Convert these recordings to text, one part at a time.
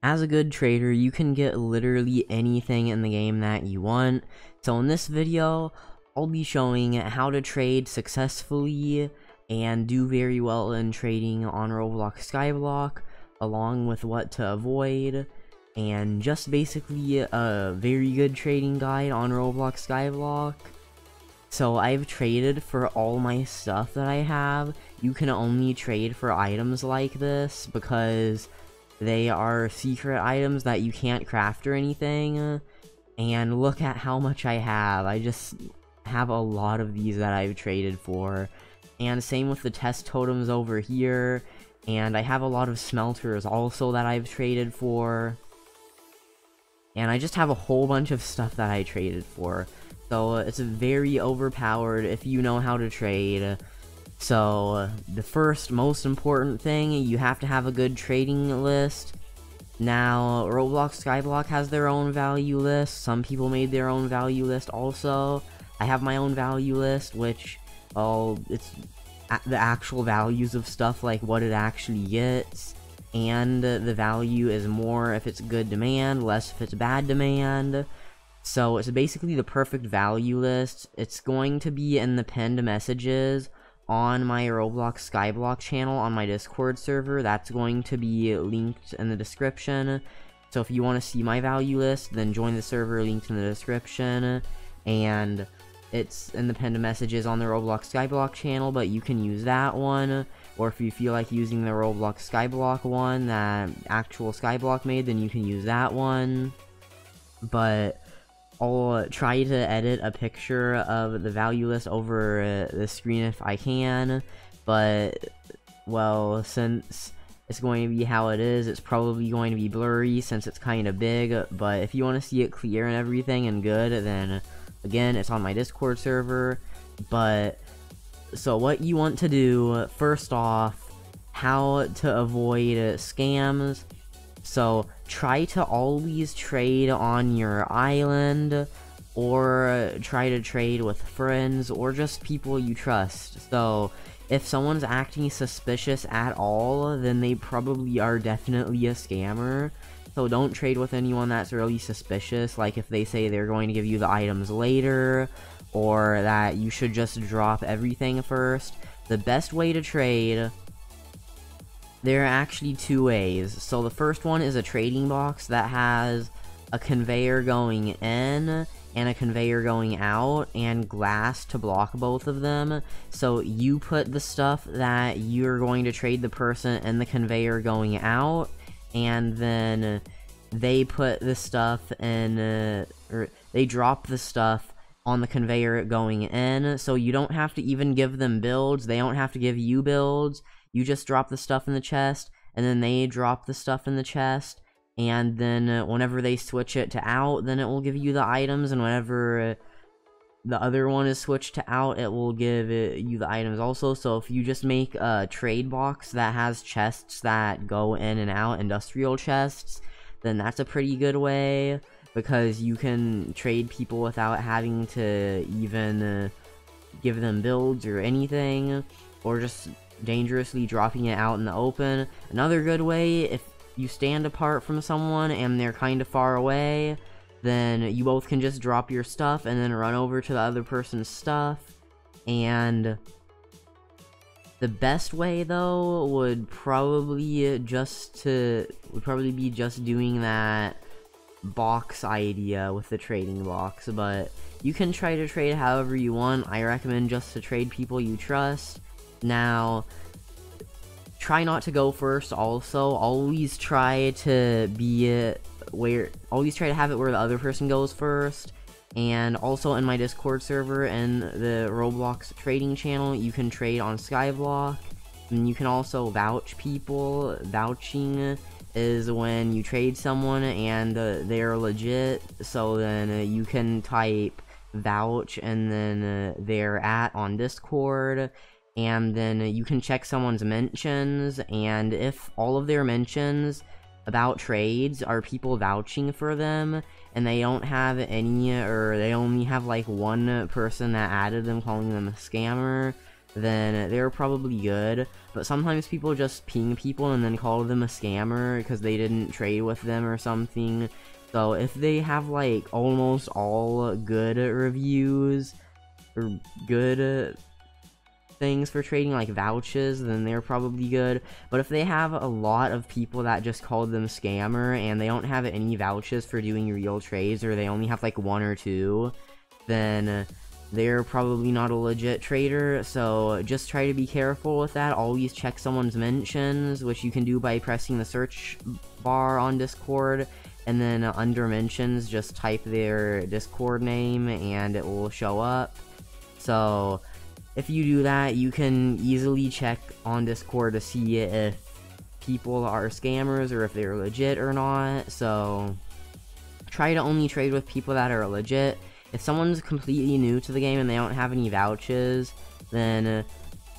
As a good trader, you can get literally anything in the game that you want. So in this video, I'll be showing how to trade successfully and do very well in trading on Roblox Skyblock, along with what to avoid, and just basically a very good trading guide on Roblox Skyblock. So I've traded for all my stuff that I have. You can only trade for items like this because they are secret items that you can't craft or anything. And look at how much I have. I just have a lot of these that I've traded for. And same with the test totems over here. And I have a lot of smelters also that I've traded for. And I just have a whole bunch of stuff that I traded for. So it's very overpowered if you know how to trade. So the first most important thing, you have to have a good trading list. Now, Roblox Skyblock has their own value list. Some people made their own value list also. I have my own value list, which, it's the actual values of stuff, like what it actually gets. And the value is more if it's good demand, less if it's bad demand. So it's basically the perfect value list. It's going to be in the pinned messages on my Roblox Skyblock channel on my Discord server. That's going to be linked in the description. So if you want to see my value list, then join the server, linked in the description. And it's in the pinned messages on the Roblox Skyblock channel, but you can use that one. Or if you feel like using the Roblox Skyblock one that actual Skyblock made, then you can use that one. But I'll try to edit a picture of the value list over the screen if I can, but, well, since it's going to be how it is, it's probably going to be blurry since it's kind of big. But if you want to see it clear and everything and good, then, again, it's on my Discord server. But, so what you want to do, first off, how to avoid scams. So try to always trade on your island, or try to trade with friends, or just people you trust. So if someone's acting suspicious at all, then they probably are definitely a scammer. So don't trade with anyone that's really suspicious, like if they say they're going to give you the items later, or that you should just drop everything first. The best way to trade, there are actually two ways. So the first one is a trading box that has a conveyor going in and a conveyor going out, and glass to block both of them. So you put the stuff that you're going to trade the person in the conveyor going out, and then they put the stuff in, or they drop the stuff on the conveyor going in. So you don't have to even give them builds, they don't have to give you builds. You just drop the stuff in the chest, and then they drop the stuff in the chest, and then whenever they switch it to out, then it will give you the items, and whenever the other one is switched to out, it will give you the items also. So if you just make a trade box that has chests that go in and out, industrial chests, then that's a pretty good way, because you can trade people without having to even give them builds or anything, or just dangerously dropping it out in the open. Another good way, if you stand apart from someone and they're kind of far away, then you both can just drop your stuff and then run over to the other person's stuff. And the best way though would probably be just doing that box idea with the trading box. But you can try to trade however you want. I recommend just to trade people you trust. Now, try not to go first also. Always try to have it where the other person goes first. And also in my Discord server and the Roblox trading channel, you can trade on Skyblock. And you can also vouch people. Vouching is when you trade someone and they're legit. So then you can type vouch and then they're on Discord. And then you can check someone's mentions, and if all of their mentions about trades are people vouching for them, and they don't have any, or they only have like one person that added them calling them a scammer, then they're probably good. But sometimes people just ping people and then call them a scammer because they didn't trade with them or something. So if they have like almost all good reviews or good things for trading, like vouchers, then they're probably good. But if they have a lot of people that just called them scammer and they don't have any vouchers for doing real trades, or they only have like 1 or 2, then they're probably not a legit trader. So just try to be careful with that. Always check someone's mentions, which you can do by pressing the search bar on Discord, and then under mentions just type their Discord name and it will show up. So if you do that, you can easily check on Discord to see if people are scammers or if they're legit or not. So try to only trade with people that are legit. If someone's completely new to the game and they don't have any vouchers, then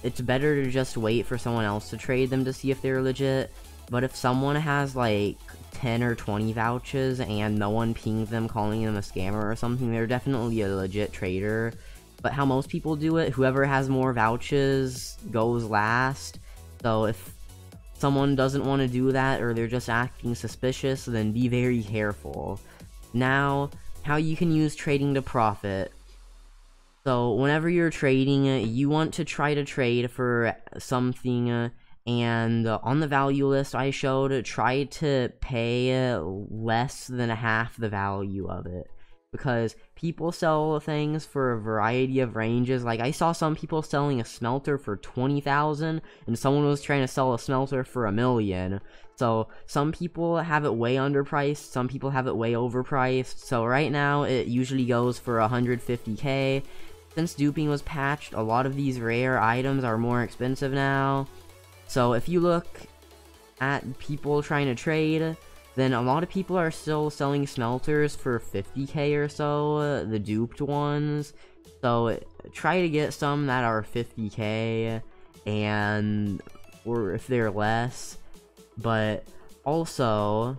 it's better to just wait for someone else to trade them to see if they're legit. But if someone has like 10 or 20 vouchers and no one pinged them calling them a scammer or something, they're definitely a legit trader. But how most people do it, whoever has more vouchers goes last. So if someone doesn't want to do that, or they're just acting suspicious, then be very careful. Now, how you can use trading to profit. So whenever you're trading, you want to try to trade for something, and on the value list I showed, try to pay less than half the value of it. Because people sell things for a variety of ranges. Like, I saw some people selling a smelter for 20,000, and someone was trying to sell a smelter for $1 million. So some people have it way underpriced, some people have it way overpriced. So right now it usually goes for 150k. Since duping was patched, a lot of these rare items are more expensive now. So if you look at people trying to trade, then a lot of people are still selling smelters for 50k or so, the duped ones. So try to get some that are 50k, and or if they're less. But also,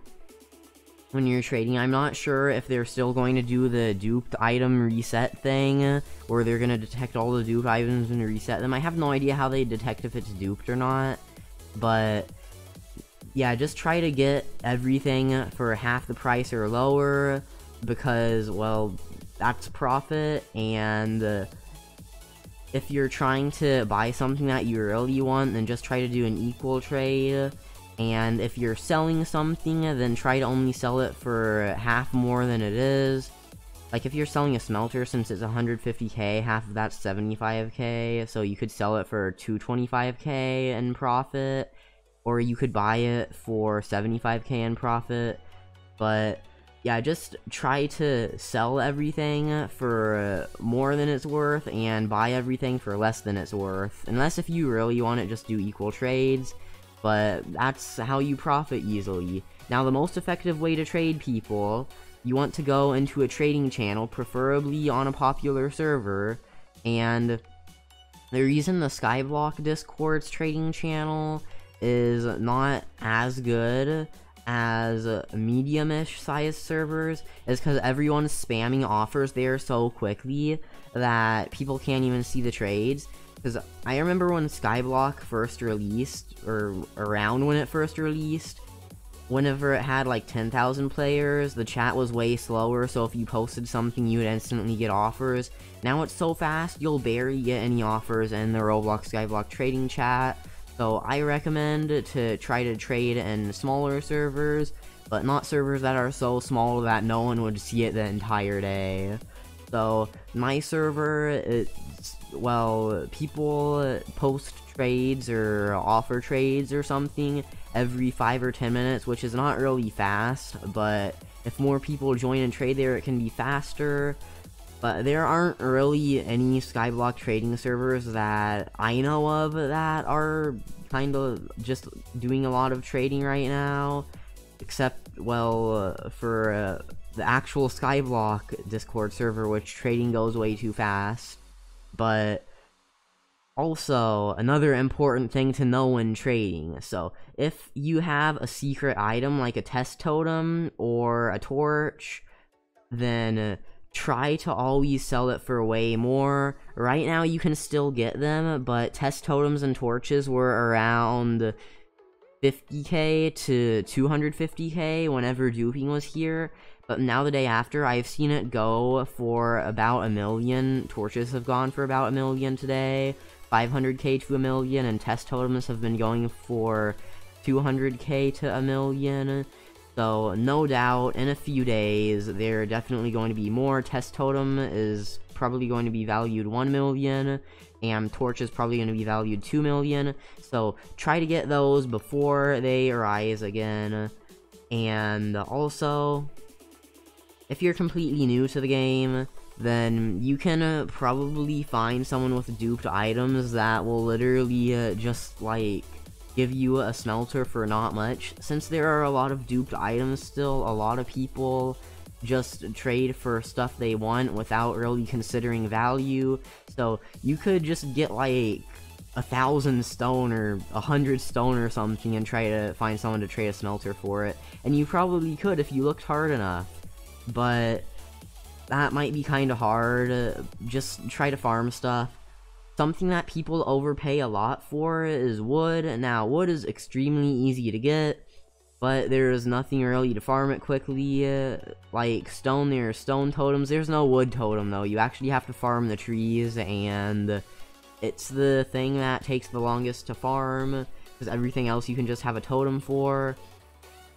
when you're trading, I'm not sure if they're still going to do the duped item reset thing, or they're going to detect all the duped items and reset them. I have no idea how they detect if it's duped or not, but yeah, just try to get everything for half the price or lower, because, well, that's profit. And if you're trying to buy something that you really want, then just try to do an equal trade. And if you're selling something, then try to only sell it for half more than it is. Like, if you're selling a smelter, since it's 150k, half of that's 75k, so you could sell it for 225k in profit, or you could buy it for 75k in profit. But yeah, just try to sell everything for more than it's worth, and buy everything for less than it's worth. Unless if you really want it, just do equal trades. But that's how you profit easily. Now, the most effective way to trade people, you want to go into a trading channel, preferably on a popular server. And the reason the Skyblock Discord's trading channel is not as good as medium-ish sized servers is because everyone's spamming offers there so quickly that people can't even see the trades. Because I remember when Skyblock first released, or around when it first released, whenever it had like 10,000 players, the chat was way slower, so if you posted something, you would instantly get offers. Now it's so fast, you'll barely get any offers in the Roblox Skyblock trading chat. So I recommend to try to trade in smaller servers, but not servers that are so small that no one would see it the entire day. So my server, well, people post trades or offer trades or something every 5 or 10 minutes, which is not really fast, but if more people join and trade there, it can be faster. But there aren't really any Skyblock trading servers that I know of that are kind of just doing a lot of trading right now, except, well, for the actual Skyblock Discord server, which trading goes way too fast. But also, another important thing to know when trading. So, if you have a secret item like a test totem or a torch, then try to always sell it for way more. Right now you can still get them, but test totems and torches were around 50k to 250k whenever duping was here, but now the day after I've seen it go for about 1 million. Torches have gone for about 1 million today, 500k to 1 million, and test totems have been going for 200k to 1 million. So no doubt in a few days there are definitely going to be more. Test totem is probably going to be valued 1 million, and torch is probably going to be valued 2 million. So try to get those before they rise again. And also, if you're completely new to the game, then you can probably find someone with duped items that will literally just like give you a smelter for not much. Since there are a lot of duped items still, a lot of people just trade for stuff they want without really considering value. So you could just get like 1,000 stone or 100 stone or something and try to find someone to trade a smelter for it, and you probably could if you looked hard enough, but that might be kind of hard. Just try to farm stuff. Something that people overpay a lot for is wood. Now, wood is extremely easy to get, but there is nothing really to farm it quickly. Like stone, there are stone totems. There's no wood totem, though. You actually have to farm the trees, and it's the thing that takes the longest to farm, because everything else you can just have a totem for.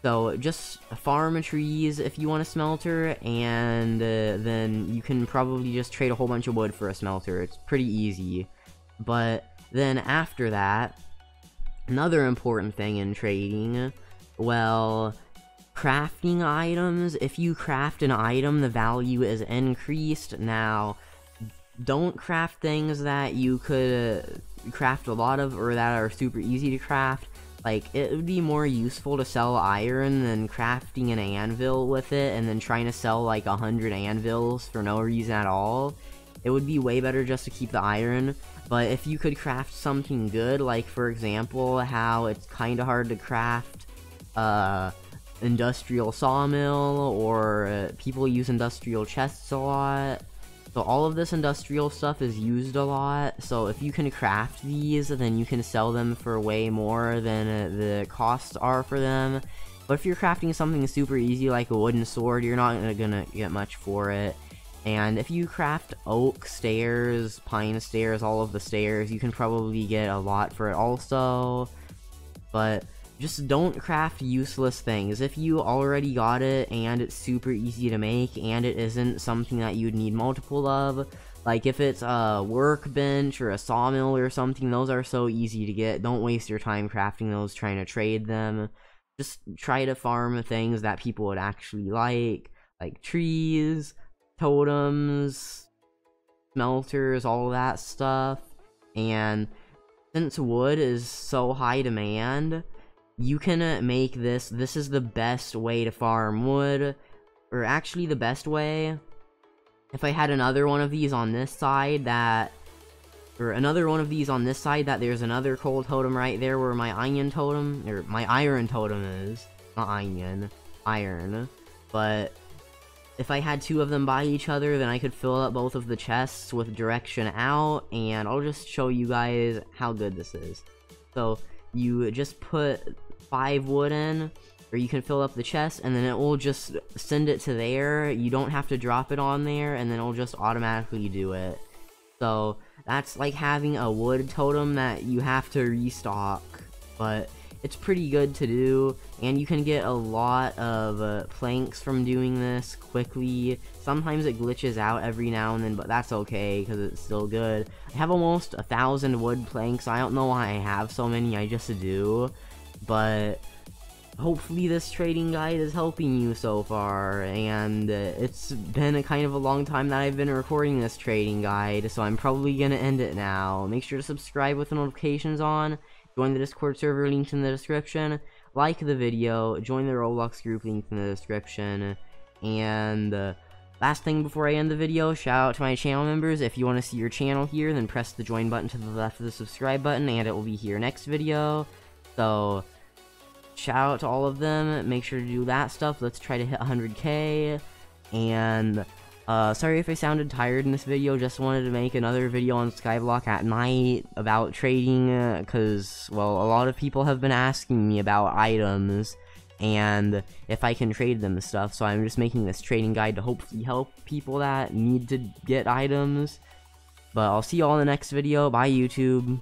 So just farm trees if you want a smelter, and then you can probably just trade a whole bunch of wood for a smelter. It's pretty easy. But then after that, another important thing in trading, well, crafting items. If you craft an item, the value is increased. Now, don't craft things that you could craft a lot of or that are super easy to craft. Like, it would be more useful to sell iron than crafting an anvil with it and then trying to sell like 100 anvils for no reason at all. It would be way better just to keep the iron. But if you could craft something good, like for example how it's kind of hard to craft industrial sawmill, or people use industrial chests a lot. So all of this industrial stuff is used a lot, so if you can craft these, then you can sell them for way more than the costs are for them. But if you're crafting something super easy like a wooden sword, you're not gonna get much for it. And if you craft oak stairs, pine stairs, all of the stairs, you can probably get a lot for it also. But just don't craft useless things. If you already got it and it's super easy to make and it isn't something that you'd need multiple of, like if it's a workbench or a sawmill or something, those are so easy to get. Don't waste your time crafting those trying to trade them. Just try to farm things that people would actually like trees, totems, smelters, all that stuff. And since wood is so high demand, you can make this is the best way to farm wood, or actually the best way. If I had another one of these on this side that, or another one of these on this side that there's another coal totem right there where my iron totem, or my iron totem is, not onion, iron. But if I had two of them by each other, then I could fill up both of the chests with direction out, and I'll just show you guys how good this is. So you just put 5 wood in, or you can fill up the chest, and then it will just send it to there. You don't have to drop it on there, and then it'll just automatically do it. So that's like having a wood totem that you have to restock, but it's pretty good to do, and you can get a lot of planks from doing this quickly. Sometimes it glitches out every now and then, but that's okay because it's still good. I have almost 1,000 wood planks. I don't know why I have so many, I just do. But hopefully this trading guide is helping you so far, and it's been a kind of a long time that I've been recording this trading guide, so I'm probably gonna end it now. Make sure to subscribe with the notifications on, join the Discord server, linked in the description, like the video, join the Roblox group, linked in the description, and last thing before I end the video, shout out to my channel members. If you want to see your channel here, then press the join button to the left of the subscribe button, and it will be here next video. So shout out to all of them. Make sure to do that stuff. Let's try to hit 100k. And Sorry if I sounded tired in this video, just wanted to make another video on Skyblock at night about trading, cause, well, a lot of people have been asking me about items, and if I can trade them and stuff, so I'm just making this trading guide to hopefully help people that need to get items. But I'll see you all in the next video. Bye, YouTube.